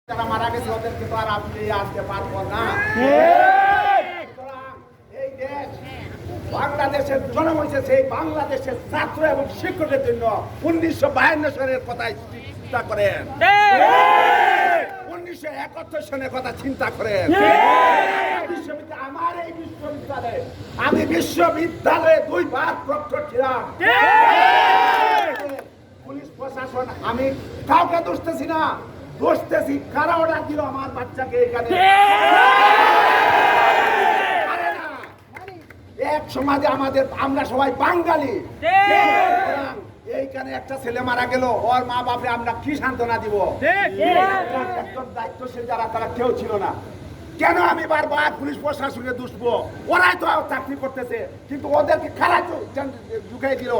যারা মারা গেছে ওদেরকে তো আর আপনি আসতে পারবো না। এই দেশ বাংলাদেশের জন্ম হয়েছে সেই বাংলাদেশের ছাত্র এবং শিক্ষকের জন্য 1952 সালের কথা চিন্তা করেন, 1971 সনের কথা চিন্তা করেন। আমার এই বিশ্ববিদ্যালয়ে আমি বিশ্ববিদ্যালয়ে 2 বার প্রক্টর ছিলাম। পুলিশ প্রশাসন আমি কাউকে দোষতেছি না, দোষতেছি কারা অর্ডার দিল আমার বাচ্চাকে এখানে। এক সমাজে আমাদের আমরা সবাই বাঙালি, এইখানে একটা ছেলে মারা গেল, ওর মা বাপে আমরা কি সান্ত্বনা দিব? একজন দায়িত্বশীল যারা তারা কেউ ছিল না। কেন আমি বারবার পুলিশ প্রশাসনকে দুষবো? ওরাই তো চাকরি করতেছে, কিন্তু ওদেরকে খারাপ ঢুকাই দিল।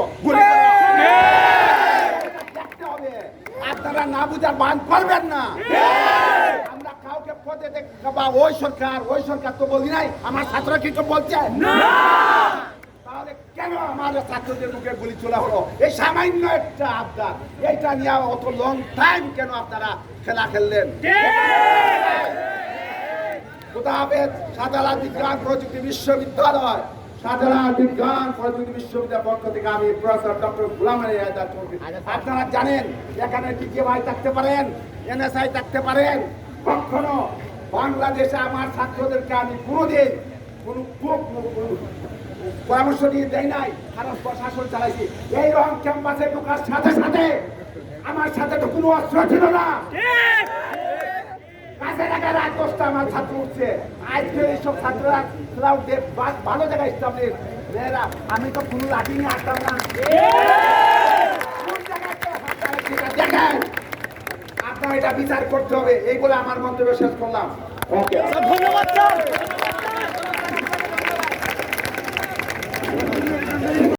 দেখতে হবে, আপনারা না বুঝার বান করবেন না। আমরা কাউকে পদে বা ওই সরকার তো বলি নাই, আমার ছাত্ররা কি বলছে না? তাহলে কেন আমার ছাত্রদের মুখে গুলি চলা হলো? এই সামান্য একটা আবদার, এইটা নিয়ে অত লং টাইম কেন আপনারা খেলা খেললেন? শাহজালাল বিজ্ঞান প্রযুক্তি বিশ্ববিদ্যালয়, শাহজালাল বিজ্ঞান প্রযুক্তি বিশ্ববিদ্যালয়ের পক্ষ থেকে আমি প্রফেসর ডক্টর গোলাম আলী আজাদ চৌধুরী। আপনারা জানেন এখানে ডিজিএফআই থাকতে পারেন, এনএসআই থাকতে পারেন, কখনো বাংলাদেশে আমার ছাত্রদেরকে আমি কোনোদিন কোনো পরামর্শ দিয়ে দেয় নাই, খারাপ প্রশাসন চালাইছি। এই রং ক্যাম্পাসে ঢোকার সাথে সাথে আমার সাথে তো কোনো অস্ত্র ছিল না। কাছে টাকা রাত 10টা আমার ছাত্র উঠছে। আজকে এইসব ছাত্ররা ভালো জায়গায় ইসলামের, আমি তো কোনো লাঠি নিয়ে আসতাম না। দেখেন আপনার এটা বিচার করতে হবে। এই বলে আমার মন্তব্য শেষ করলাম। ওকে, ধন্যবাদ।